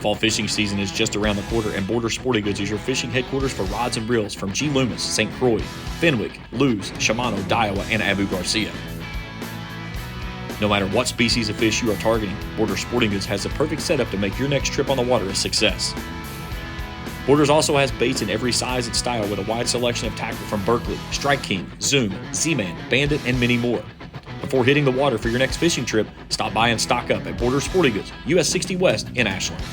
Fall fishing season is just around the corner, and Border Sporting Goods is your fishing headquarters for rods and reels from G. Loomis, St. Croix, Fenwick, Lewes, Shimano, Daiwa, and Abu Garcia. No matter what species of fish you are targeting, Border Sporting Goods has the perfect setup to make your next trip on the water a success. Borders also has baits in every size and style with a wide selection of tackle from Berkley, Strike King, Zoom, Z-Man, Bandit, and many more. Before hitting the water for your next fishing trip, stop by and stock up at Border Sporting Goods, US 60 West in Ashland.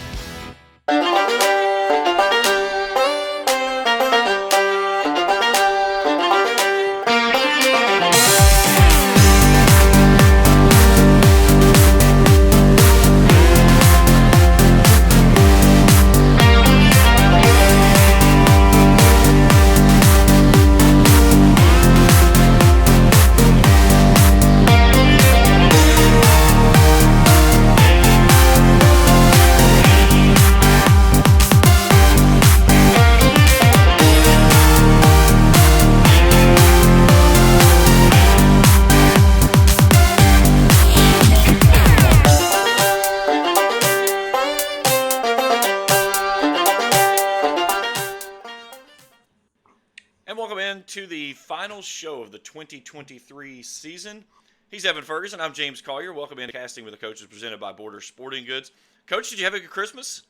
To the final show of the 2023 season. He's Evan Ferguson. I'm James Collier. Welcome into Casting with the Coaches presented by Border Sporting Goods. Coach, did you have a good Christmas?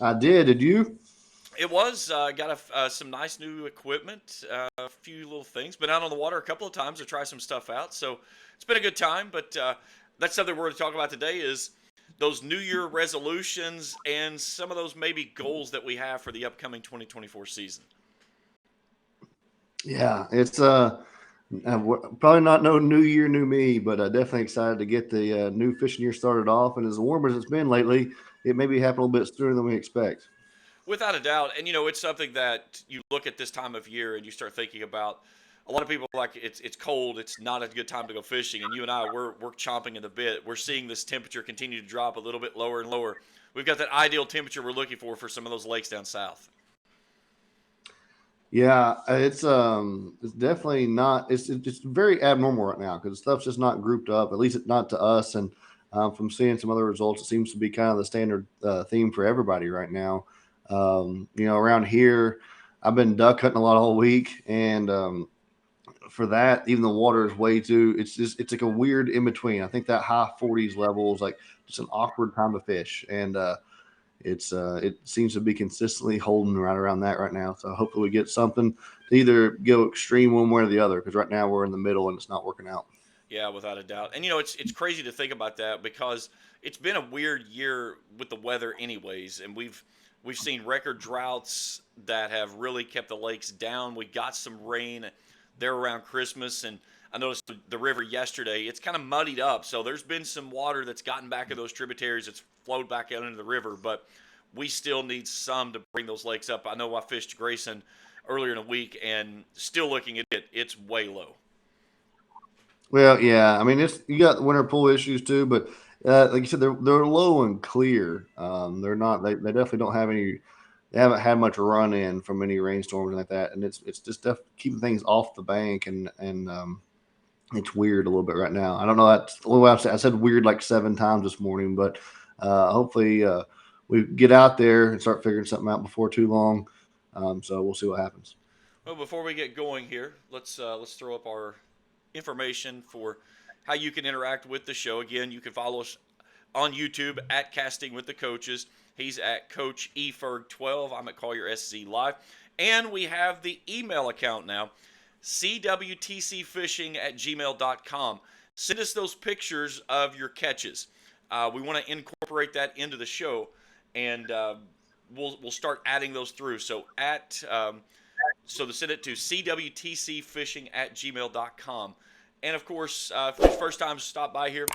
I did. Did you? It was. Got some nice new equipment, a few little things. Been out on the water a couple of times to try some stuff out. So it's been a good time. But that's something we're going to talk about today is those New Year resolutions and some of those maybe goals that we have for the upcoming 2024 season. Yeah, it's probably not no new year, new me, but definitely excited to get the new fishing year started off. And as warm as it's been lately, it may be happening a little bit sooner than we expect. Without a doubt. And, it's something that you look at this time of year and you start thinking about. A lot of people are like, it's cold, it's not a good time to go fishing. And you and I, we're chomping at the bit. We're seeing this temperature continue to drop a little bit lower and lower. We've got that ideal temperature we're looking for some of those lakes down south. Yeah, it's definitely not. It's very abnormal right now because stuff's just not grouped up. At least it's not to us. And from seeing some other results, it seems to be kind of the standard theme for everybody right now. Around here, I've been duck hunting a lot all week, and for that, even the water is way too. It's like a weird in between. I think that high 40s level is like just an awkward time to fish, and it seems to be consistently holding right around that right now. So hopefully we get something to either go extreme one way or the other, because right now we're in the middle and it's not working out. Yeah, without a doubt. And it's crazy to think about that because it's been a weird year with the weather anyways, and we've seen record droughts that have really kept the lakes down. We got some rain there around Christmas, and I noticed the river yesterday, it's kind of muddied up. So there's been some water that's gotten back in those tributaries. It's flowed back out into the river, but we still need some to bring those lakes up. I know I fished Grayson earlier in the week, and still looking at it, it's way low. Well, yeah, I mean, you got winter pool issues too, but like you said, they're low and clear. They're not. They definitely don't have any. They haven't had much run in from any rainstorms like that, and it's just keeping things off the bank, and it's weird a little bit right now. I don't know. That's a little. I said weird like 7 times this morning, but hopefully we get out there and start figuring something out before too long. So we'll see what happens. Well, before we get going here, let's throw up our information for how you can interact with the show. Again, you can follow us on YouTube at Casting with the Coaches. He's at Coach eFerg12. I'm at Collier SC Live. And we have the email account now, cwtcfishing@gmail.com. Send us those pictures of your catches. We want to incorporate that into the show, and we'll start adding those through. So so to send it to cwtcfishing@gmail.com. And of course, if it's your first time to stop by here,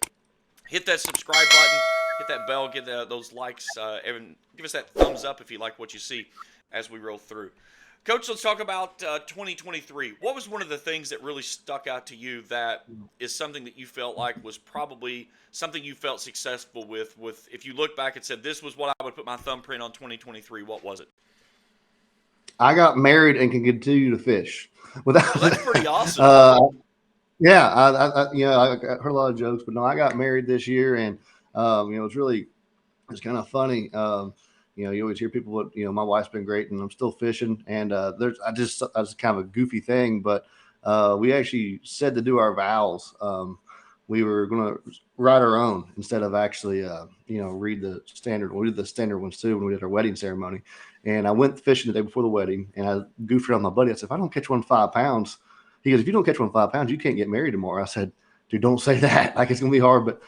hit that subscribe button, hit that bell, get those likes, and give us that thumbs up if you like what you see as we roll through. Coach, let's talk about 2023. What was one of the things that really stuck out to you that is something that you felt like was probably something you felt successful with if you look back and said, this was what I would put my thumbprint on 2023, what was it? I got married and can continue to fish. Well, that's pretty awesome. Yeah, I heard a lot of jokes, but no, I got married this year, and it was really it's kind of funny. You always hear people, my wife's been great and I'm still fishing. And that's kind of a goofy thing, but we actually said to do our vows. We were going to write our own instead of actually, read the standard. We did the standard ones too when we did our wedding ceremony. And I went fishing the day before the wedding and I goofed around with my buddy. I said, if I don't catch one 5 pounds, he goes, if you don't catch one 5 pounds, you can't get married tomorrow. I said, dude, don't say that. Like, it's going to be hard, but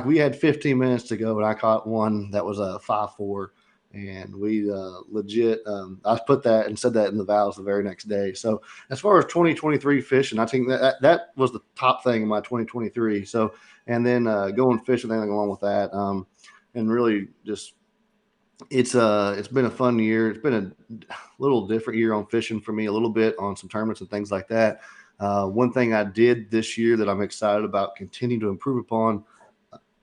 we had 15 minutes to go, and I caught one that was a 5.4, and we legit. I put that and said that in the vows the very next day. So as far as 2023 fishing, I think that was the top thing in my 2023. So and then going fishing, anything along with that, and really just it's been a fun year. It's been a little different year on fishing for me, a little bit on some tournaments and things like that. One thing I did this year that I'm excited about continuing to improve upon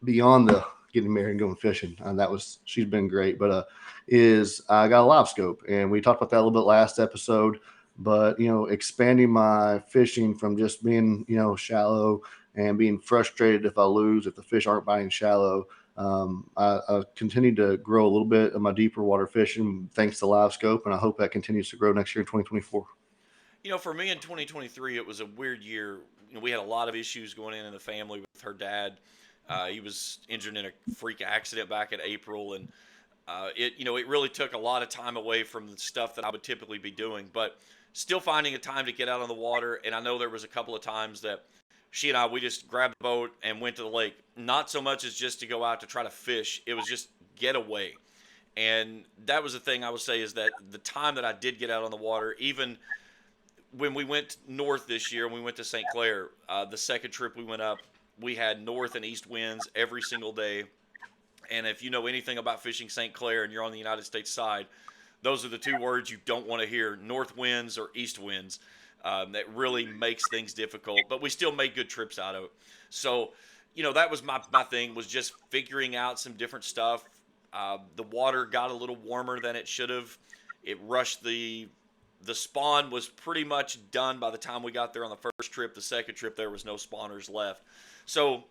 beyond the getting married and going fishing, and she's been great. But is I got a live scope, and we talked about that a little bit last episode. But expanding my fishing from just being shallow and being frustrated if I lose, if the fish aren't biting shallow. I continue to grow a little bit of my deeper water fishing thanks to live scope, and I hope that continues to grow next year in 2024. For me in 2023, it was a weird year. We had a lot of issues going in the family with her dad. He was injured in a freak accident back in April, and it really took a lot of time away from the stuff that I would typically be doing. But still finding a time to get out on the water, and I know there was a couple of times that she and we just grabbed the boat and went to the lake. Not so much as just to go out to try to fish; it was just get away. And that was the thing I would say is that the time that I did get out on the water, even when we went north this year and we went to St. Clair, the second trip we went up, we had north and east winds every single day. And if you know anything about fishing St. Clair and you're on the United States side, those are the two words you don't want to hear, north winds or east winds. That really makes things difficult, but we still made good trips out of it. So, that was my thing, was just figuring out some different stuff. The water got a little warmer than it should have. It rushed the spawn was pretty much done by the time we got there on the first trip. The second trip, there was no spawners left. So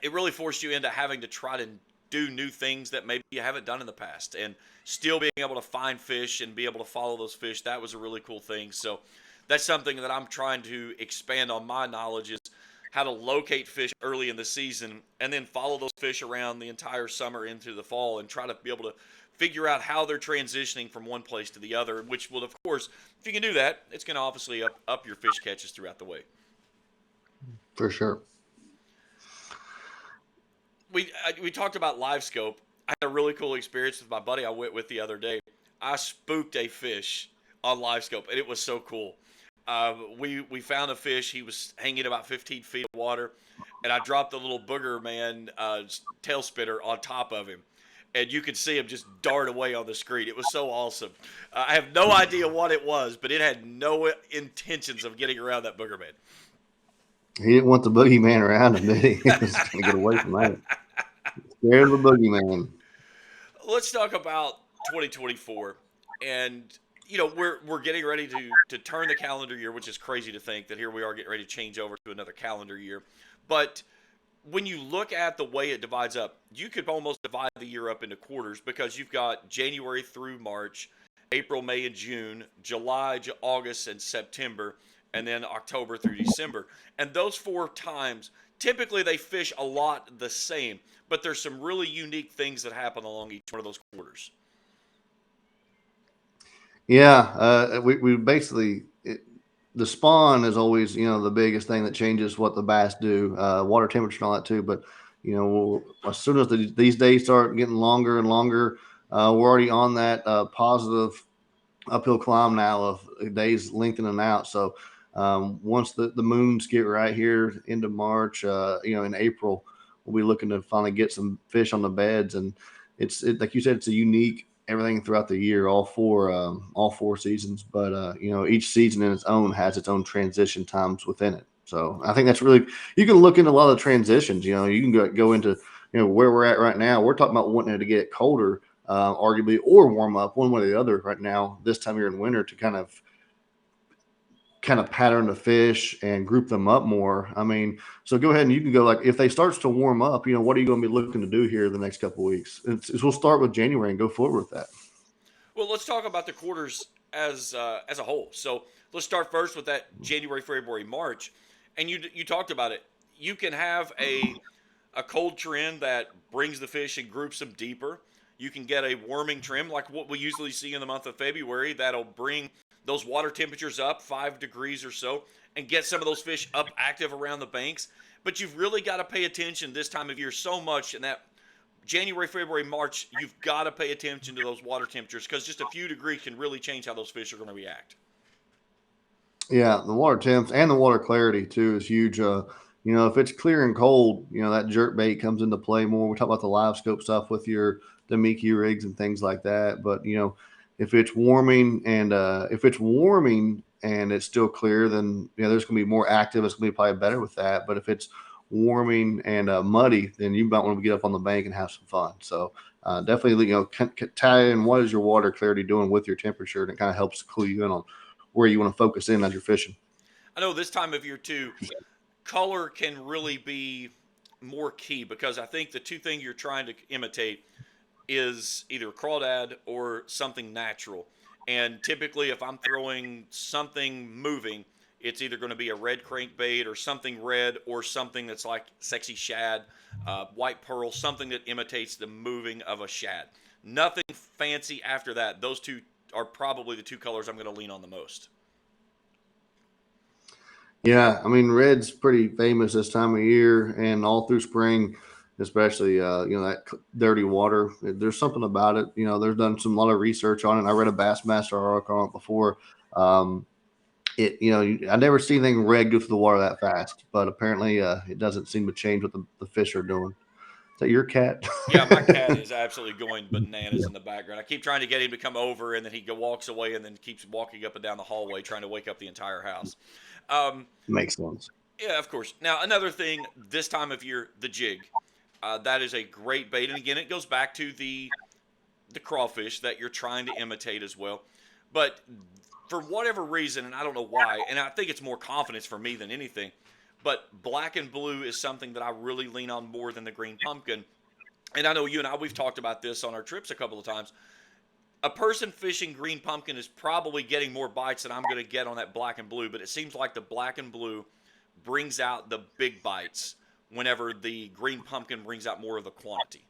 it really forced you into having to try to do new things that maybe you haven't done in the past, and still being able to find fish and be able to follow those fish. That was a really cool thing. So that's something that I'm trying to expand on my knowledge, is how to locate fish early in the season and then follow those fish around the entire summer into the fall and try to be able to figure out how they're transitioning from one place to the other, which will, of course, if you can do that, it's going to obviously up your fish catches throughout the way. For sure. We talked about live scope. I had a really cool experience with my buddy I went with the other day. I spooked a fish on live scope, and it was so cool. We found a fish. He was hanging about 15 feet of water, and I dropped a little booger man tail spitter on top of him, and you could see him just dart away on the screen. It was so awesome. I have no idea what it was, but it had no intentions of getting around that booger man. He didn't want the boogeyman around him, did he? He was going to get away from that. Scared of the boogeyman. Let's talk about 2024, and we're getting ready to turn the calendar year, which is crazy to think that here we are getting ready to change over to another calendar year. But when you look at the way it divides up, you could almost divide the year up into quarters, because you've got January through March, April, May, and June, July, August, and September, and then October through December. And those 4 times, typically they fish a lot the same, but there's some really unique things that happen along each one of those quarters. Yeah, we basically the spawn is always the biggest thing that changes what the bass do. Water temperature and all that too. But as soon as these days start getting longer and longer, we're already on that positive uphill climb now of days lengthening out. So once the moons get right here into March, in April, we'll be looking to finally get some fish on the beds. And it's like you said, it's a unique everything throughout the year, all four seasons. But each season in its own has its own transition times within it. So I think that's really, you can look into a lot of the transitions. You can go into where we're at right now. We're talking about wanting to get colder, arguably, or warm up one way or the other right now this time of year in winter to kind of kind of pattern the fish and group them up more. I mean, so go ahead and you can go like if they starts to warm up, what are you going to be looking to do here the next couple of weeks? We'll start with January and go forward with that. Well, let's talk about the quarters as a whole. So let's start first with that January, February, March, and you talked about it. You can have a cold trend that brings the fish and groups them deeper. You can get a warming trim like what we usually see in the month of February that'll bring those water temperatures up 5 degrees or so and get some of those fish up active around the banks. But you've really got to pay attention this time of year so much in that January, February, March, you've got to pay attention to those water temperatures because just a few degrees can really change how those fish are going to react. Yeah, the water temps and the water clarity too is huge. If it's clear and cold, that jerk bait comes into play more. We talk about the live scope stuff with your the Mickey rigs and things like that. But if it's warming and it's still clear, then there's going to be more active. It's going to be probably better with that. But if it's warming and muddy, then you might want to get up on the bank and have some fun. So definitely, tie in what is your water clarity doing with your temperature, and it kind of helps clue you in on where you want to focus in as you're fishing. I know this time of year too, color can really be more key because I think the two things you're trying to imitate is either crawdad or something natural. And typically, if I'm throwing something moving, it's either going to be a red crankbait or something red or something that's like sexy shad, white pearl, something that imitates the moving of a shad. Nothing fancy after that. Those two are probably the two colors I'm going to lean on the most. Yeah, I mean, red's pretty famous this time of year and all through spring, especially that dirty water. There's something about it. There's done a lot of research on it. I read a Bassmaster article on it before. Um, I never see anything red go through the water that fast, but apparently it doesn't seem to change what the fish are doing. Is that your cat? Yeah, my cat is absolutely going bananas in the background. I keep trying to get him to come over, and then he walks away, and then keeps walking up and down the hallway, trying to wake up the entire house. Um, Makes sense. yeah, of course. Now, another thing, this time of year, the jig. That is a great bait, and again, it goes back to the crawfish that you're trying to imitate as well. But for whatever reason, and I don't know why, and I think it's more confidence for me than anything, but black and blue is something that I really lean on more than the green pumpkin. And I know you and I, we've talked about this on our trips a couple of times. A person fishing green pumpkin is probably getting more bites than I'm going to get on that black and blue, but it seems like the black and blue brings out the big bites whenever the green pumpkin brings out more of the quantity.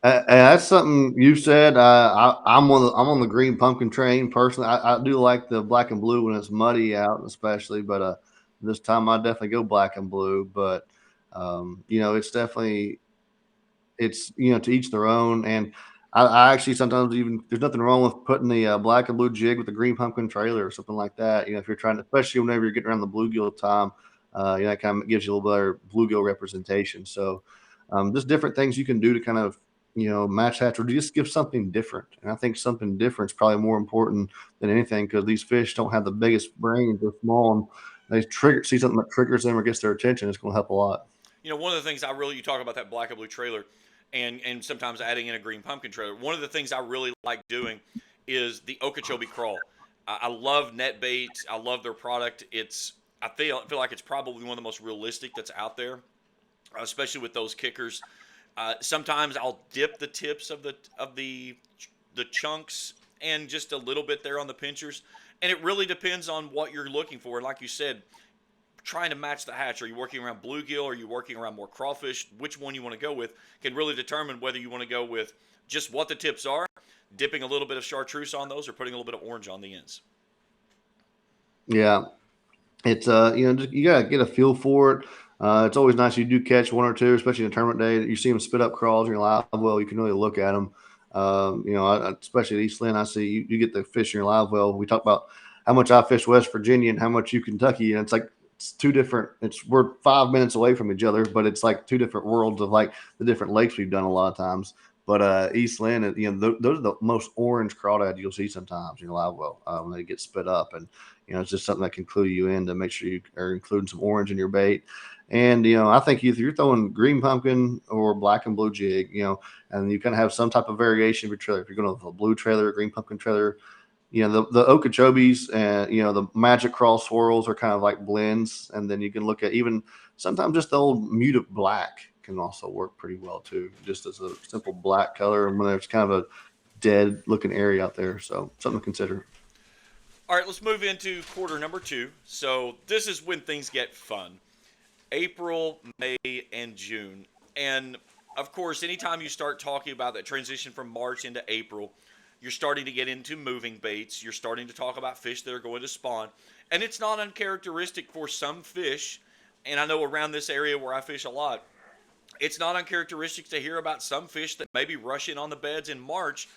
That's something you said. I'm on the green pumpkin train personally. I do like the black and blue when it's muddy out, especially. But this time I definitely go black and blue. But it's definitely to each their own. And I actually sometimes even there's nothing wrong with putting the black and blue jig with the green pumpkin trailer or something like that. If you're trying to, especially whenever you're getting around the bluegill time, that kind of gives you a little better bluegill representation. So just different things you can do to kind of match hatch or just give something different. And I think something different is probably more important than anything because these fish don't have the biggest brains. They're small and they see something that triggers them or gets their attention. It's going to help a lot. One of the things you talk about that black and blue trailer and sometimes adding in a green pumpkin trailer. One of the things I really like doing is the Okeechobee crawl. I love net bait. I love their product. I feel like it's probably one of the most realistic that's out there, especially with those kickers. Sometimes I'll dip the tips of the chunks and just a little bit there on the pinchers, and it really depends on what you're looking for. And like you said, trying to match the hatch. Are you working around bluegill? Are you working around more crawfish? Which one you want to go with can really determine whether you want to go with just what the tips are, dipping a little bit of chartreuse on those, or putting a little bit of orange on the ends. Yeah, it's you gotta get a feel for it. It's always nice you do catch one or two, especially in a tournament day. You see them spit up crawls in your live well. You can really look at them. Especially at East Lynn, I see you get the fish in your live well. We talk about how much I fish West Virginia and how much you Kentucky, and it's like it's two different. We're 5 minutes away from each other, but it's like two different worlds of like the different lakes we've done a lot of times. But East Lynn, those are the most orange crawdad you'll see sometimes in your live well when they get spit up, and it's just something that can clue you in to make sure you are including some orange in your bait. And I think if you're throwing green pumpkin or black and blue jig, and you kind of have some type of variation of your trailer. If you're going with a blue trailer, a green pumpkin trailer, the Okeechobees and the Magic Crawl swirls are kind of like blends, and then you can look at even sometimes just the old muted black can also work pretty well too, just as a simple black color, and when there's kind of a dead looking area out there, so something to consider. All right, let's move into quarter number 2. So this is when things get fun. April, May, and June. And of course, anytime you start talking about that transition from March into April, you're starting to get into moving baits. You're starting to talk about fish that are going to spawn. And it's not uncharacteristic for some fish. And I know around this area where I fish a lot, it's not uncharacteristic to hear about some fish that maybe rush in on the beds in March,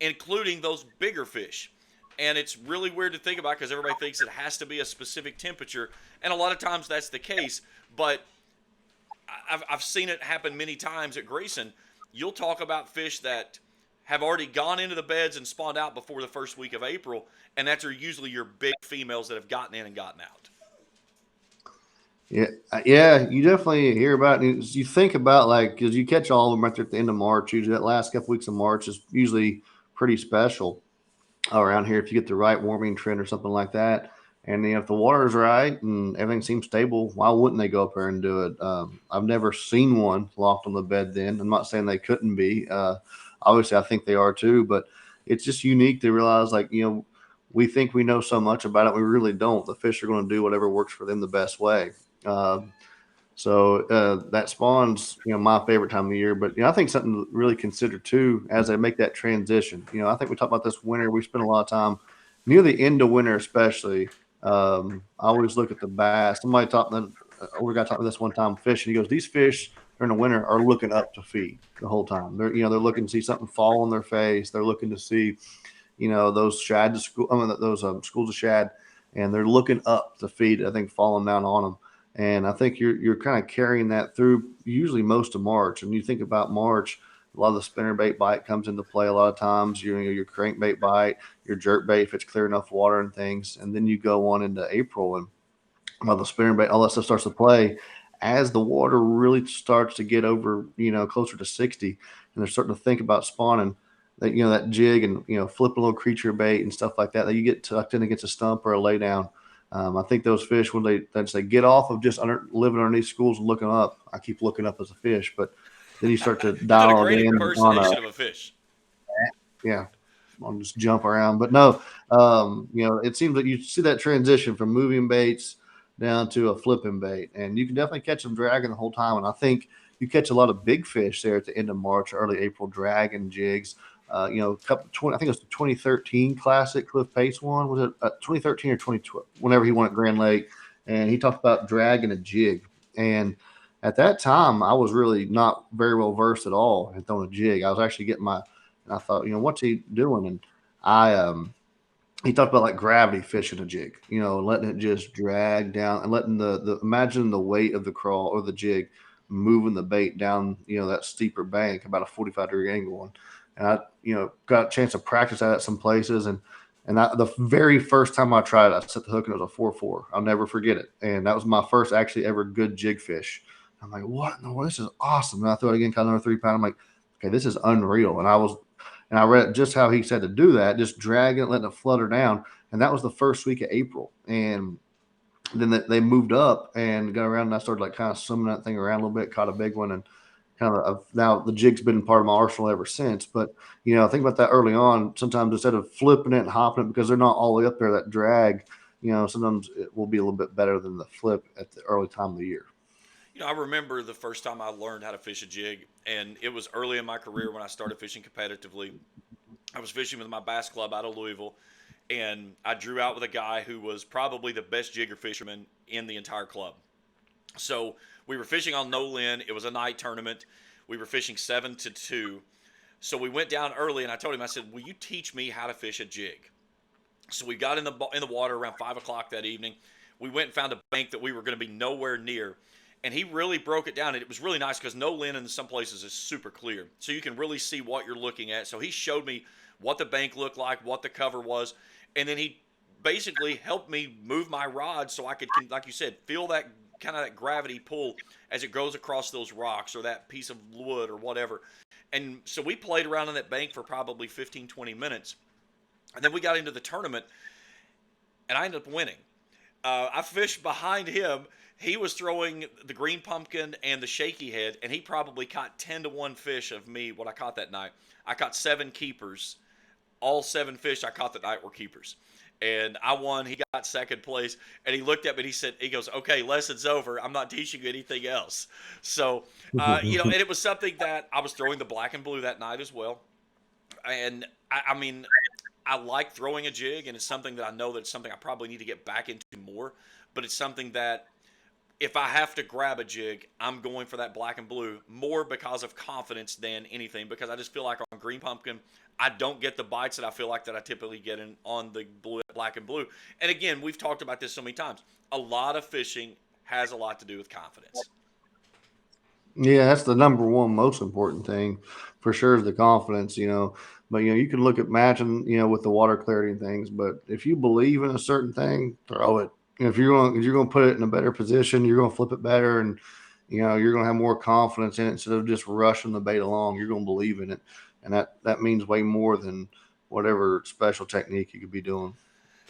including those bigger fish. And it's really weird to think about because everybody thinks it has to be a specific temperature. And a lot of times that's the case. But I've seen it happen many times at Grayson. You'll talk about fish that have already gone into the beds and spawned out before the first week of April, and that's usually your big females that have gotten in and gotten out. Yeah, yeah, you definitely hear about it. You think about like because you catch all of them right there at the end of March. Usually, that last couple weeks of March is usually pretty special around here if you get the right warming trend or something like that. And if the water's right and everything seems stable, why wouldn't they go up there and do it? I've never seen one locked on the bed. Then I'm not saying they couldn't be. Obviously, I think they are too, but it's just unique to realize like we think we know so much about it, we really don't. The fish are going to do whatever works for them the best way. Um, so that spawns, my favorite time of the year. But I think something to really consider too as they make that transition. I think we talked about this winter. We spend a lot of time near the end of winter, especially. I always look at the bass. Somebody taught me, we got taught me this one time fishing. He goes, these fish during the winter are looking up to feed the whole time. They're looking to see something fall on their face. They're looking to see, those shad to school, those schools of shad, and they're looking up to feed. I think falling down on them. And I think you're kind of carrying that through usually most of March. And you think about March, a lot of the spinnerbait bite comes into play a lot of times. Your crankbait bite, your jerkbait if it's clear enough water and things. And then you go on into April and while the spinnerbait, all that stuff starts to play, as the water really starts to get over, closer to 60, and they're starting to think about spawning that, that jig and, flipping a little creature bait and stuff like that you get tucked in against a stump or a lay down. I think those fish, when they get off of just living underneath schools and looking up, I keep looking up as a fish, but then you start to You did a dial it great in on impersonation of a fish. yeah, on just jump around. But no, it seems like you see that transition from moving baits down to a flipping bait, and you can definitely catch them dragging the whole time. And I think you catch a lot of big fish there at the end of March, early April, dragging jigs. Couple 20, I think it was the 2013 Classic Cliff Pace one. Was it 2013 or 2012? Whenever he won at Grand Lake, and he talked about dragging a jig. And at that time, I was really not very well versed at all in throwing a jig. I was actually getting my, and I thought, what's he doing? And I he talked about like gravity fishing a jig, letting it just drag down and letting the imagine the weight of the crawl or the jig moving the bait down, that steeper bank about a 45-degree angle. And I, got a chance to practice that at some places. The very first time I tried it, I set the hook and it was a 4-4. I'll never forget it. And that was my first actually ever good jig fish. I'm like, what? No, this is awesome. And I threw it again, caught another 3-pound. I'm like, okay, this is unreal. And I read just how he said to do that, just dragging it, letting it flutter down. And that was the first week of April. And then they moved up and got around, and I started like kind of swimming that thing around a little bit, caught a big one, and kind of now the jig's been part of my arsenal ever since. But I think about that early on. Sometimes instead of flipping it and hopping it because they're not all the way up there, that drag, sometimes it will be a little bit better than the flip at the early time of the year. I remember the first time I learned how to fish a jig, and it was early in my career when I started fishing competitively. I was fishing with my bass club out of Louisville, and I drew out with a guy who was probably the best jigger fisherman in the entire club. So we were fishing on No Lin. It was a night tournament. We were fishing 7 to 2. So we went down early, and I told him, I said, "Will you teach me how to fish a jig?" So we got in the water around 5 o'clock that evening. We went and found a bank that we were going to be nowhere near, and he really broke it down. And it was really nice because No Lin in some places is super clear, so you can really see what you're looking at. So he showed me what the bank looked like, what the cover was, and then he basically helped me move my rod so I could, like you said, feel that kind of that gravity pull as it goes across those rocks or that piece of wood or whatever. And so we played around on that bank for probably 15, 20 minutes. And then we got into the tournament, and I ended up winning. I fished behind him. He was throwing the green pumpkin and the shaky head, and he probably caught 10-1 fish of me, what I caught that night. I caught 7 keepers. All 7 fish I caught that night were keepers. And I won. He got second place. And he looked at me and he goes, okay, lesson's over. I'm not teaching you anything else. So, and it was something that I was throwing the black and blue that night as well. And I mean, I like throwing a jig, and it's something that I know that it's something I probably need to get back into more. But it's something that if I have to grab a jig, I'm going for that black and blue more because of confidence than anything. Because I just feel like on green pumpkin, I don't get the bites that I feel like that I typically get in on the blue, black and blue. And again, we've talked about this so many times. A lot of fishing has a lot to do with confidence. Yeah, that's the number one most important thing for sure is the confidence, But you can look at matching, with the water clarity and things. But if you believe in a certain thing, throw it. If you're going to put it in a better position, you're going to flip it better, and you're going to have more confidence in it instead of just rushing the bait along. You're going to believe in it, and that means way more than whatever special technique you could be doing.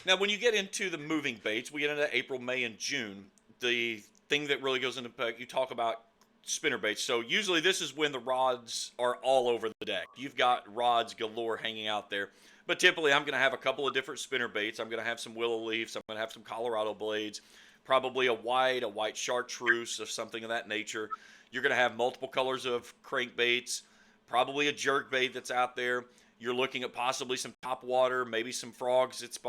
Now, when you get into the moving baits, we get into April, May, and June. The thing that really goes into effect, you talk about spinner baits. So usually this is when the rods are all over the deck. You've got rods galore hanging out there. But typically I'm going to have a couple of different spinner baits. I'm going to have some willow leaves. I'm going to have some Colorado blades, probably a white chartreuse or something of that nature. You're going to have multiple colors of crankbaits, probably a jerk bait that's out there. You're looking at possibly some top water, maybe some frogs that's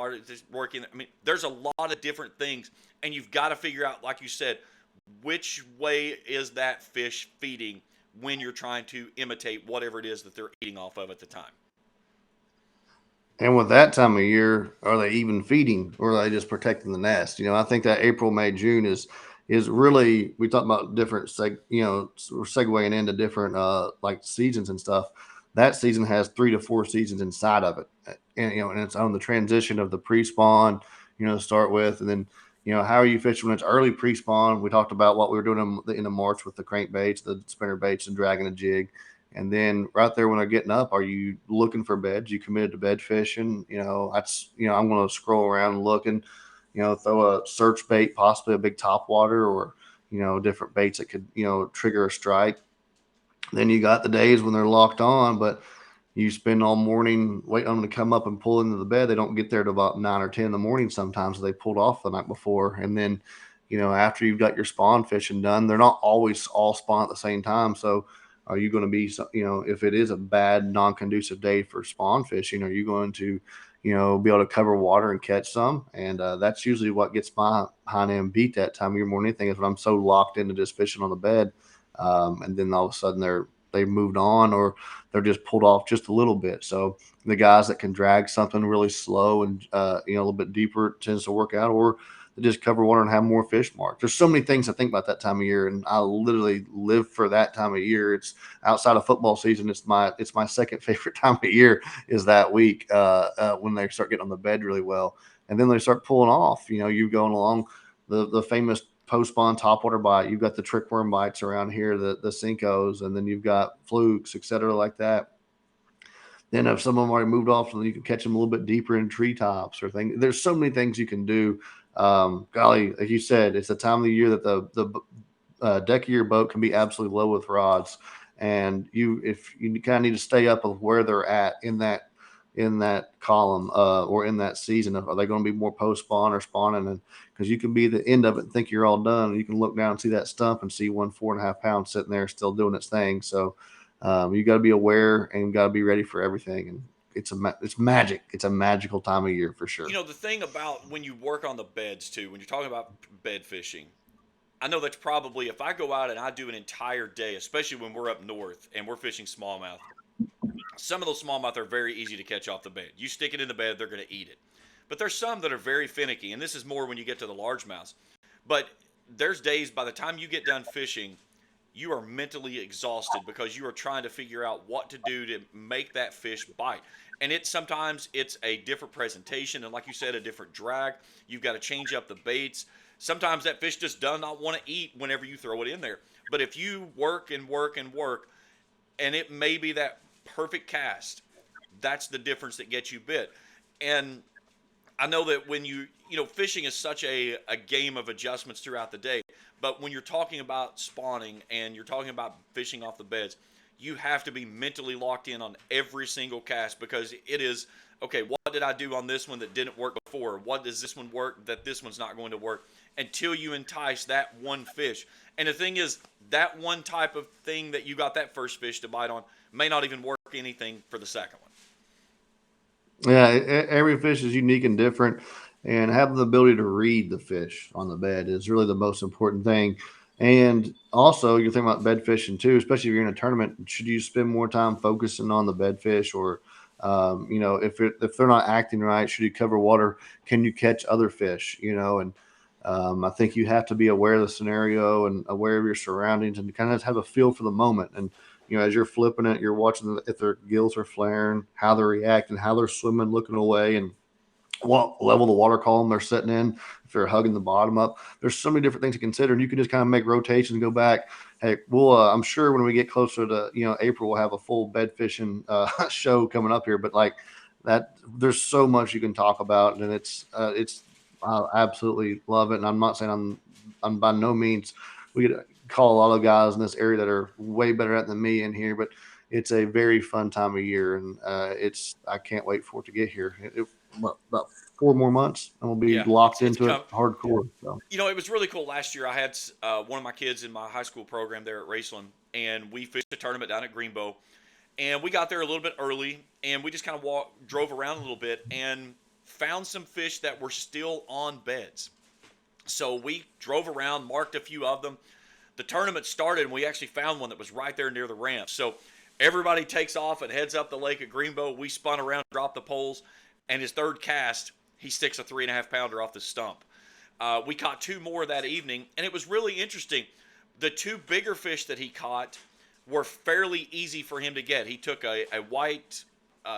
working. I mean, there's a lot of different things, and you've got to figure out, like you said, which way is that fish feeding when you're trying to imitate whatever it is that they're eating off of at the time. And with that time of year, are they even feeding or are they just protecting the nest? I think that April, May, June is really, we talk about different we're segueing into different like seasons and stuff. That season has 3 to 4 seasons inside of it, and it's on the transition of the pre-spawn, to start with, and then how are you fishing when it's early pre-spawn? We talked about what we were doing in the March with the crankbaits, the spinner baits, and dragging a jig. And then right there when they're getting up, are you looking for beds? You committed to bed fishing? I'm going to scroll around and look and, throw a search bait, possibly a big top water or, different baits that could, trigger a strike. Then you got the days when they're locked on, but you spend all morning waiting on them to come up and pull into the bed. They don't get there to about 9 or 10 in the morning sometimes. So they pulled off the night before. And then, after you've got your spawn fishing done, they're not always all spawn at the same time. So are you going to be, if it is a bad, non-conducive day for spawn fishing, are you going to, be able to cover water and catch some? And that's usually what gets my hind end beat that time of year more than anything is when I'm so locked into just fishing on the bed. And then all of a sudden they've moved on or they're just pulled off just a little bit. So the guys that can drag something really slow and, a little bit deeper tends to work out, or they just cover water and have more fish marks. There's so many things I think about that time of year, and I literally live for that time of year. It's outside of football season. It's my second favorite time of year is that week when they start getting on the bed really well. And then they start pulling off, you're going along the famous post-spawn topwater bite. You've got the trick worm bites around here, the Cincos, and then you've got flukes, et cetera, like that. Then if some of them already moved off, then you can catch them a little bit deeper in treetops or things. There's so many things you can do. Golly, like you said, it's the time of the year that the deck of your boat can be absolutely low with rods. And if you kind of need to stay up of where they're at in that column or in that season. Are they going to be more post spawn or spawning? And because you can be the end of it and think you're all done, and you can look down and see that stump and see 4.5 pounds sitting there still doing its thing. So you got to be aware and got to be ready for everything. And it's magic. It's a magical time of year for sure. The thing about when you work on the beds too, when you're talking about bed fishing, I know that's probably, if I go out and I do an entire day, especially when we're up north and we're fishing smallmouth, some of those smallmouth are very easy to catch off the bed. You stick it in the bed, they're going to eat it. But there's some that are very finicky, and this is more when you get to the largemouths. But there's days by the time you get done fishing, you are mentally exhausted because you are trying to figure out what to do to make that fish bite. And sometimes it's a different presentation, and like you said, a different drag. You've got to change up the baits. Sometimes that fish just does not want to eat whenever you throw it in there. But if you work and work and work, and it may be that perfect cast, that's the difference that gets you bit. And I know that when fishing is such a game of adjustments throughout the day, but when you're talking about spawning and you're talking about fishing off the beds, you have to be mentally locked in on every single cast, because it is, okay, what did I do on this one that didn't work before? What does this one work that this one's not going to work? Until you entice that one fish. And the thing is, that one type of thing that you got that first fish to bite on may not even work anything for the second one. Yeah, every fish is unique and different, and having the ability to read the fish on the bed is really the most important thing. And also, you're thinking about bed fishing too, especially if you're in a tournament. Should you spend more time focusing on the bed fish, or if they're not acting right, should you cover water? Can you catch other fish? And I think you have to be aware of the scenario and aware of your surroundings, and kind of have a feel for the moment. And as you're flipping it, you're watching if their gills are flaring, how they're reacting, how they're swimming, looking away, and what level the water column they're sitting in, if they're hugging the bottom up. There's so many different things to consider, and you can just kind of make rotations and go back. Hey, I'm sure when we get closer to April, we'll have a full bed fishing show coming up here. But like that, there's so much you can talk about, and it's I absolutely love it. And I'm not saying I'm by no means, we could call a lot of guys in this area that are way better at than me in here, but it's a very fun time of year, and I can't wait for it to get here. About 4 more months, and we'll be Yeah, locked it's into it come. hardcore. So. It was really cool. Last year, I had one of my kids in my high school program there at Raceland, and we fished a tournament down at Greenbow. And we got there a little bit early, and we just kind of drove around a little bit, and found some fish that were still on beds. So we drove around, marked a few of them. The tournament started, and we actually found one that was right there near the ramp. So everybody takes off and heads up the lake at Greenbow. We spun around, dropped the poles, and his third cast, he sticks a 3.5 pounder off the stump. We caught two more that evening, and it was really interesting. The two bigger fish that he caught were fairly easy for him to get. He took a white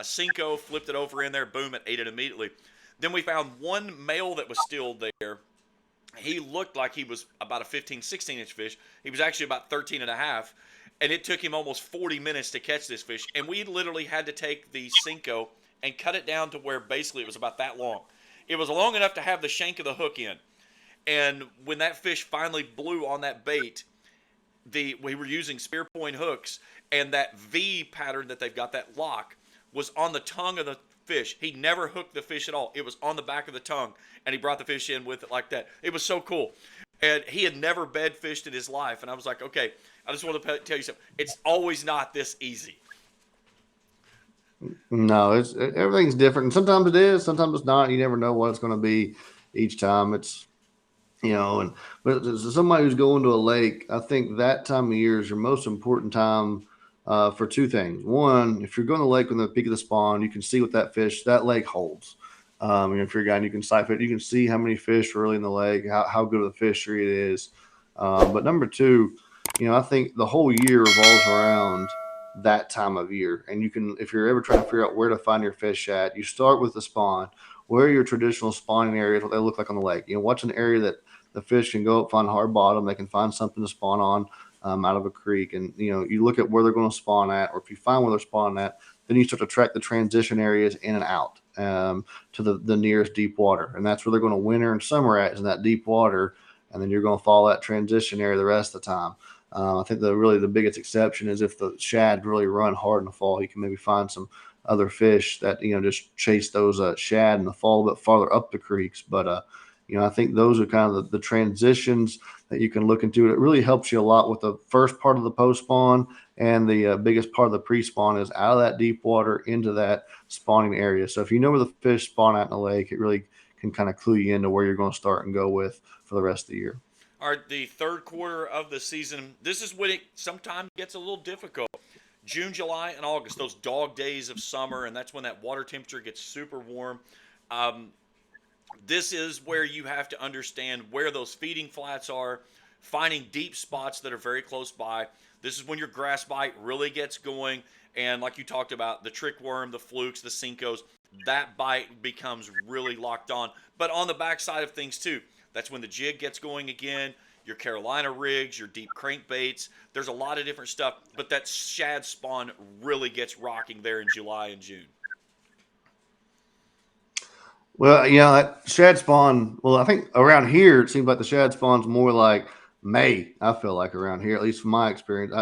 Cinco, flipped it over in there, boom, it ate it immediately. Then we found one male that was still there. He looked like he was about a 15, 16-inch fish. He was actually about 13 and a half, and it took him almost 40 minutes to catch this fish. And we literally had to take the Cinco and cut it down to where basically it was about that long. It was long enough to have the shank of the hook in. And when that fish finally blew on that bait, we were using spear point hooks, and that V pattern that they've got, that lock, was on the tongue of the fish. He never hooked the fish at all. It was on the back of the tongue, and he brought the fish in with it like that. It was so cool. And he had never bed fished in his life. And I was like, okay, I just want to tell you something. It's always not this easy. No, everything's different. And sometimes it is, sometimes it's not. You never know what it's going to be each time. But as somebody who's going to a lake, I think that time of year is your most important time for two things. One, if you're going to the lake when the peak of the spawn, you can see what that lake holds. If you're a guy and you can sight it, you can see how many fish are really in the lake, how good of a fishery it is. But number two, I think the whole year revolves around that time of year. And if you're ever trying to figure out where to find your fish at, you start with the spawn. Where are your traditional spawning areas, what they look like on the lake? What's an area that the fish can go up, find hard bottom, they can find something to spawn on out of a creek. And, you look at where they're going to spawn at, or if you find where they're spawning at, then you start to track the transition areas in and out to the nearest deep water. And that's where they're going to winter and summer at, is in that deep water. And then you're going to follow that transition area the rest of the time. I think the biggest exception is if the shad really run hard in the fall, you can maybe find some other fish that, just chase those shad in the fall a bit farther up the creeks. But, I think those are kind of the transitions that you can look into. It really helps you a lot with the first part of the post spawn, and the biggest part of the pre spawn is out of that deep water into that spawning area. So if you know where the fish spawn out in the lake, it really can kind of clue you into where you're going to start and go with for the rest of the year. All right, the third quarter of the season, this is when it sometimes gets a little difficult. June, July, and August, those dog days of summer, and that's when that water temperature gets super warm. This is where you have to understand where those feeding flats are, finding deep spots that are very close by. This is when your grass bite really gets going. And like you talked about, the trick worm, the flukes, the Cincos, that bite becomes really locked on. But on the backside of things too, that's when the jig gets going again, your Carolina rigs, your deep crankbaits. There's a lot of different stuff, but that shad spawn really gets rocking there in July and June. Well, that shad spawn. Well, I think around here it seems like the shad spawn's more like May. I feel like around here, at least from my experience.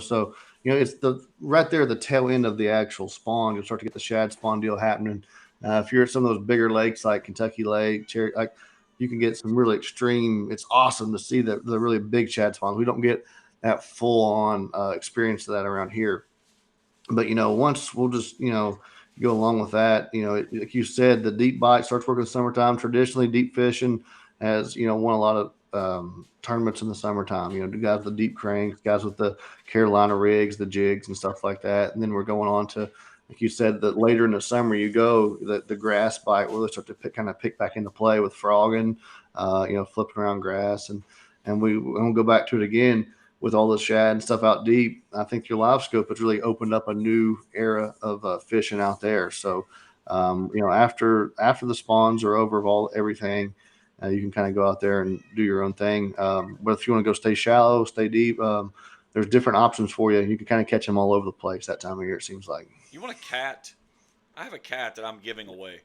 So it's the right there, the tail end of the actual spawn. You'll start to get the shad spawn deal happening. If you're at some of those bigger lakes like Kentucky Lake, Cherry, like you can get some really extreme. It's awesome to see the really big shad spawns. We don't get that full on experience of that around here. But once we'll just go along with that. Like you said, the deep bite starts working in the summertime. Traditionally, deep fishing has won a lot of tournaments in the summertime. The guys with the deep cranks, guys with the Carolina rigs, the jigs, and stuff like that. And then we're going on to, like you said, that later in the summer you go, the grass bite will really start to kind of pick back into play with frogging, flipping around grass, and we'll go back to it again with all the shad and stuff out deep. I think your live scope has really opened up a new era of fishing out there. So, after the spawns are over of everything, you can kind of go out there and do your own thing. But if you want to go stay shallow, stay deep, there's different options for you. You can kind of catch them all over the place that time of year. It seems like. You want a cat? I have a cat that I'm giving away.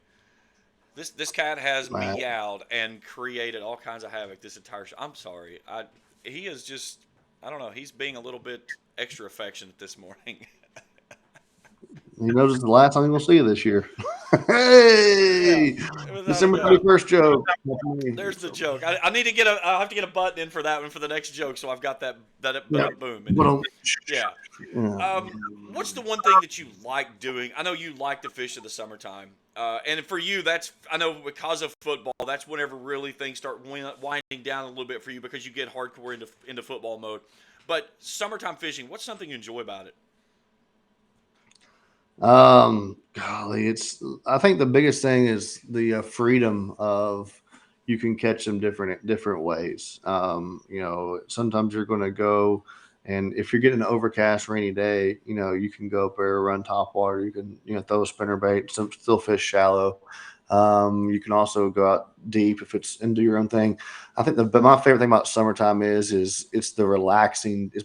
This cat has meowed and created all kinds of havoc this entire show. I'm sorry. He is just, I don't know. He's being a little bit extra affectionate this morning. He knows it's the last time we'll see you this year. Hey, yeah, December 31st joke. There's the joke. I need to I'll have to get a button in for that one for the next joke, so I've got that boom. Yeah. What's the one thing that you like doing? I know you like to fish in the summertime, and for you, I know because of football, that's whenever really things start winding down a little bit for you because you get hardcore into football mode. But summertime fishing, what's something you enjoy about it? Golly, I think the biggest thing is the freedom of you can catch them different ways. Sometimes you're going to go, and if you're getting an overcast rainy day, you can go up there, run top water. You can throw a spinner bait, still fish shallow. You can also go out deep if it's and do your own thing. I think but my favorite thing about summertime is it's the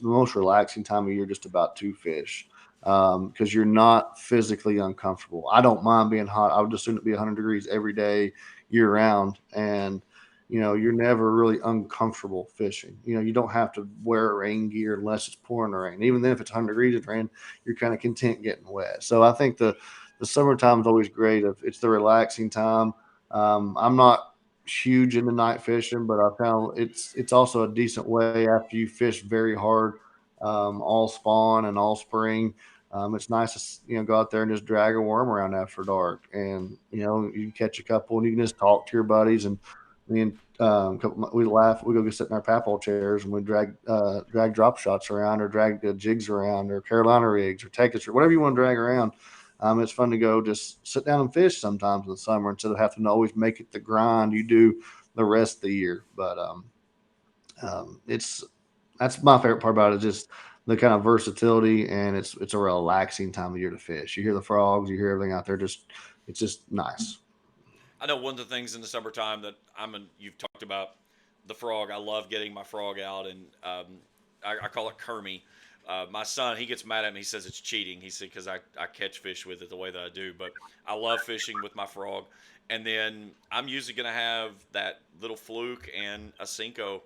most relaxing time of year just about to fish. Because you're not physically uncomfortable. I don't mind being hot. I would just assume it be 100 degrees every day, year round, and you're never really uncomfortable fishing. You don't have to wear rain gear unless it's pouring the rain. Even then, if it's 100 degrees of rain, you're kind of content getting wet. So I think the summertime is always great. It's the relaxing time. I'm not huge into night fishing, but I found it's also a decent way after you fish very hard all spawn and all spring. It's nice to go out there and just drag a worm around after dark, and you can catch a couple, and you can just talk to your buddies. And me and we laugh. We go sit in our paddle chairs and we drag drop shots around, or drag jigs around, or Carolina rigs, or Texas, or whatever you want to drag around. It's fun to go just sit down and fish sometimes in the summer instead of having to always make it the grind you do the rest of the year. But that's my favorite part about it. Just the kind of versatility, and it's a relaxing time of year to fish. You hear the frogs, you hear everything out there. It's just nice. I know one of the things in the summertime that you've talked about the frog. I love getting my frog out, and I call it Kermie. My son, he gets mad at me. He says it's cheating. He said because I catch fish with it the way that I do. But I love fishing with my frog. And then I'm usually going to have that little fluke and a Cinco,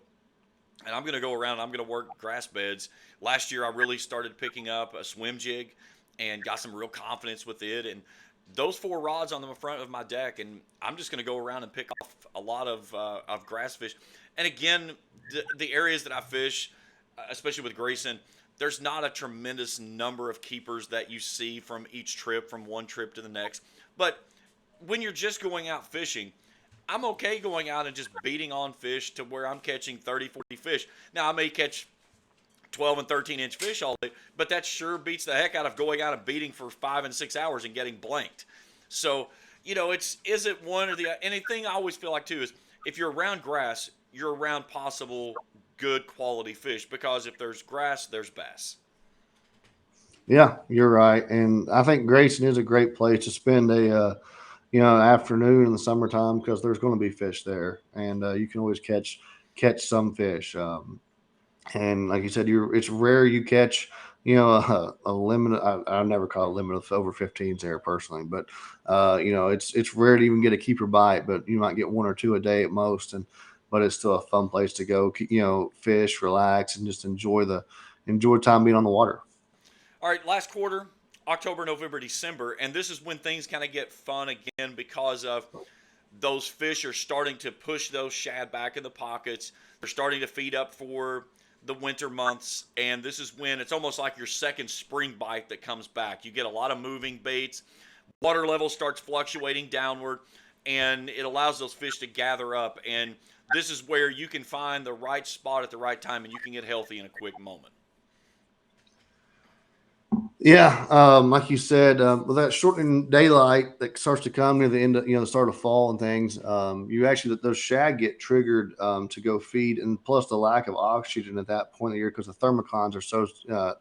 and I'm going to go around. I'm going to work grass beds. Last year, I really started picking up a swim jig and got some real confidence with it. And those four rods on the front of my deck, and I'm just going to go around and pick off a lot of grass fish. And again, the areas that I fish, especially with Grayson, there's not a tremendous number of keepers that you see from each trip, from one trip to the next. But when you're just going out fishing, I'm okay going out and just beating on fish to where I'm catching 30, 40 fish. Now, I may catch 12 and 13-inch fish all day, but that sure beats the heck out of going out and beating for 5 and 6 hours and getting blanked. So, is it one or the other? Anything I always feel like, too, is if you're around grass, you're around possible good quality fish, because if there's grass, there's bass. Yeah, you're right, and I think Grayson is a great place to spend afternoon in the summertime, because there's going to be fish there, and you can always catch some fish. And like you said, it's rare you catch a limit. I never call it a limit of over 15s there personally, but it's rare to even get a keeper bite, but you might get one or two a day at most, and but it's still a fun place to go. Fish, relax, and just enjoy time being on the water. All right, last quarter, October, November, December, and this is when things kind of get fun again because of those fish are starting to push those shad back in the pockets. They're starting to feed up for the winter months, and this is when it's almost like your second spring bite that comes back. You get a lot of moving baits, water level starts fluctuating downward, and it allows those fish to gather up. And this is where you can find the right spot at the right time, and you can get healthy in a quick moment. Yeah, like you said, with that shortening daylight that starts to come near the end of the start of fall and things, you actually those shad get triggered to go feed, and plus the lack of oxygen at that point of the year because the thermoclines are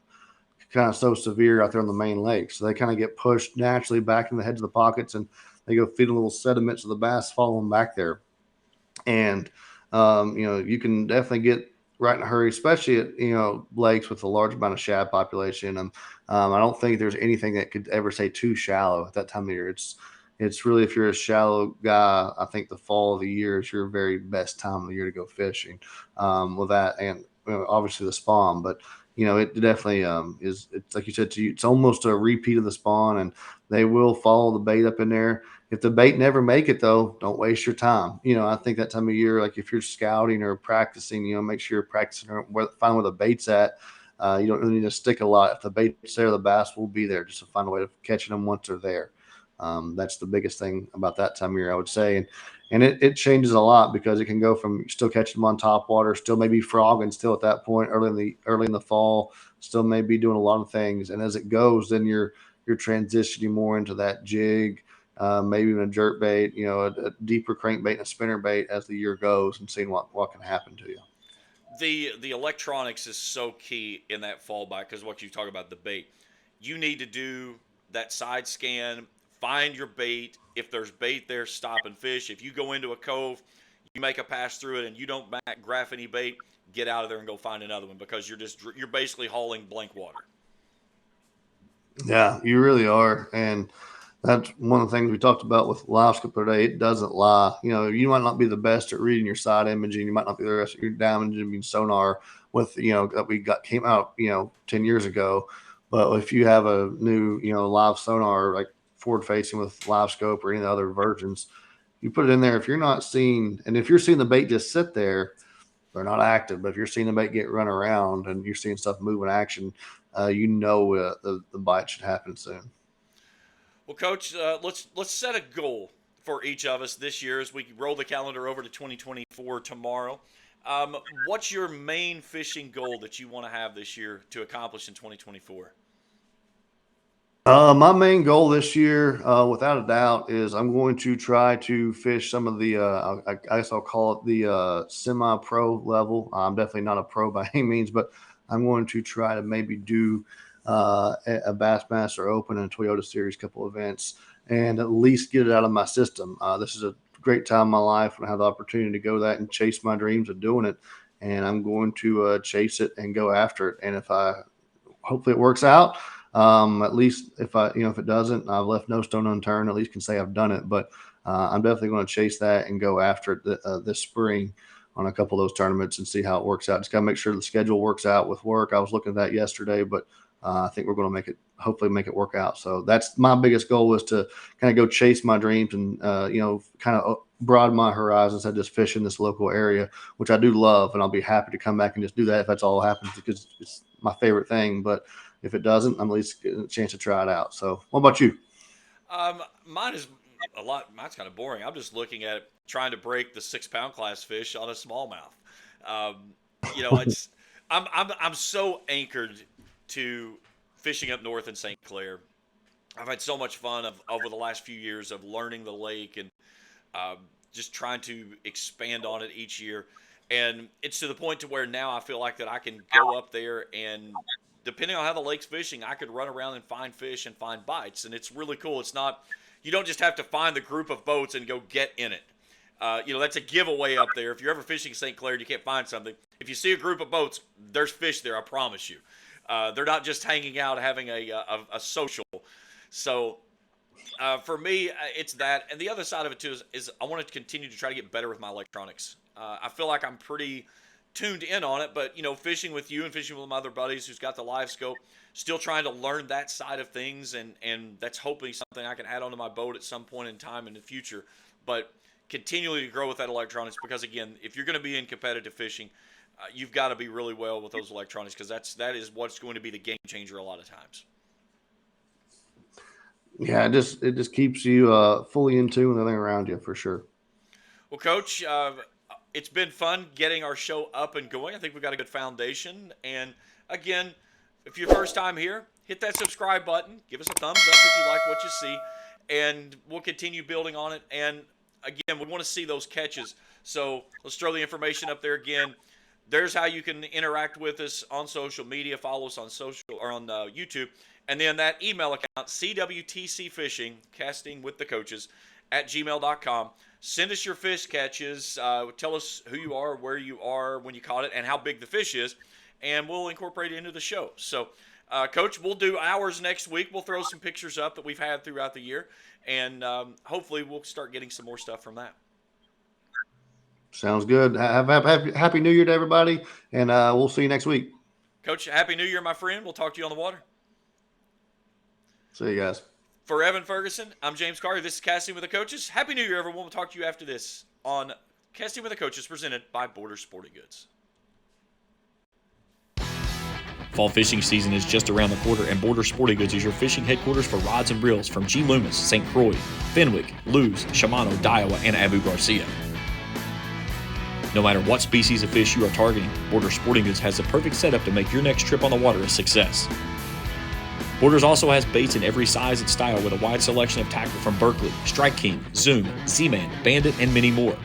kind of so severe out there on the main lake, so they kind of get pushed naturally back in the heads of the pockets, and they go feed a little sediment, so the bass follow them back there, and you can definitely get right in a hurry, especially at lakes with a large amount of shad population. And I don't think there's anything that could ever say too shallow at that time of year. It's really, if you're a shallow guy, I think the fall of the year is your very best time of the year to go fishing with that, and obviously the spawn. But it definitely is. It's like you said, it's almost a repeat of the spawn, and they will follow the bait up in there. If the bait never make it though, don't waste your time. I think that time of year, like if you're scouting or practicing, make sure you're practicing or find where the bait's at. You don't really need to stick a lot. If the bait's there, the bass will be there. Just to find a way of catching them once they're there. That's the biggest thing about that time of year, I would say. And it changes a lot because it can go from still catching them on top water, still maybe frogging still at that point early in the fall, still maybe doing a lot of things. And as it goes, then you're transitioning more into that jig, maybe even a jerk bait, a deeper crankbait and a spinner bait as the year goes, and seeing what can happen to you. The electronics is so key in that fallback because what you talk about the bait, you need to do that side scan, find your bait. If there's bait there, stop and fish. If you go into a cove, you make a pass through it, and you don't graph any bait, get out of there and go find another one because you're basically hauling blank water. Yeah, you really are. And that's one of the things we talked about with LiveScope today. It doesn't lie. You might not be the best at reading your side imaging. You might not be the best at your down imaging sonar with, that came out, 10 years ago. But if you have a new, live sonar, like forward facing with LiveScope or any of the other versions, you put it in there. If you're not seeing, and if you're seeing the bait just sit there, they're not active. But if you're seeing the bait get run around and you're seeing stuff move in action, the bite should happen soon. Well, Coach, let's set a goal for each of us this year as we roll the calendar over to 2024 tomorrow. What's your main fishing goal that you want to have this year to accomplish in 2024? My main goal this year, without a doubt, is I'm going to try to fish some of the, I guess I'll call it the semi-pro level. I'm definitely not a pro by any means, but I'm going to try to maybe do a Bassmaster Open and a Toyota Series couple events and at least get it out of my system. This is a great time in my life when I have the opportunity to go that and chase my dreams of doing it. And I'm going to chase it and go after it. And hopefully it works out. At least if it doesn't, I've left no stone unturned. At least can say I've done it. But I'm definitely going to chase that and go after it this spring on a couple of those tournaments and see how it works out. Just got to make sure the schedule works out with work. I was looking at that yesterday, but I think we're going to hopefully make it work out. So that's my biggest goal, is to kind of go chase my dreams and, kind of broaden my horizons and just fish in this local area, which I do love. And I'll be happy to come back and just do that if that's all happens, because it's my favorite thing. But if it doesn't, I'm at least getting a chance to try it out. So what about you? Mine is a lot. Mine's kind of boring. I'm just looking at trying to break the 6 pound class fish on a smallmouth. It's I'm so anchored to fishing up north in St. Clair. I've had so much fun over the last few years of learning the lake and just trying to expand on it each year. And it's to the point to where now I feel like that I can go up there and, depending on how the lake's fishing, I could run around and find fish and find bites. And it's really cool. It's not, you don't just have to find the group of boats and go get in it. That's a giveaway up there. If you're ever fishing St. Clair and you can't find something, if you see a group of boats, there's fish there, I promise you. They're not just hanging out, having a social. So for me, it's that. And the other side of it, too, is I want to continue to try to get better with my electronics. I feel like I'm pretty tuned in on it, but, fishing with you and fishing with my other buddies who's got the live scope, still trying to learn that side of things. And that's hopefully something I can add onto my boat at some point in time in the future. But continually to grow with that electronics, because, again, if you're going to be in competitive fishing, you've got to be really well with those electronics, because that is what's going to be the game changer a lot of times. Yeah, it just keeps you fully in tune with everything around you, for sure. Well, Coach, it's been fun getting our show up and going. I think we've got a good foundation. And again, if you're first time here, hit that subscribe button. Give us a thumbs up if you like what you see, and we'll continue building on it. And again, we want to see those catches. So let's throw the information up there again. There's how you can interact with us on social media. Follow us on social or on YouTube. And then that email account, CWTC Fishing, casting with the coaches, @gmail.com. Send us your fish catches. Tell us who you are, where you are when you caught it, and how big the fish is. And we'll incorporate it into the show. So, Coach, we'll do ours next week. We'll throw some pictures up that we've had throughout the year. And hopefully we'll start getting some more stuff from that. Sounds good. Happy New Year to everybody. And we'll see you next week. Coach, Happy New Year, my friend. We'll talk to you on the water. See you guys. For Evan Ferguson, I'm James Carter. This is Casting with the Coaches. Happy New Year, everyone. We'll talk to you after this on Casting with the Coaches, presented by Border Sporting Goods. Fall fishing season is just around the corner, and Border Sporting Goods is your fishing headquarters for rods and reels from G. Loomis, St. Croix, Fenwick, Lewes, Shimano, Daiwa, and Abu Garcia. No matter what species of fish you are targeting, Border Sporting Goods has the perfect setup to make your next trip on the water a success. Borders also has baits in every size and style with a wide selection of tackle from Berkley, Strike King, Zoom, Z-Man, Bandit, and many more.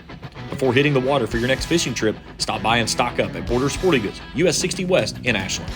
Before hitting the water for your next fishing trip, stop by and stock up at Border Sporting Goods, US 60 West in Ashland.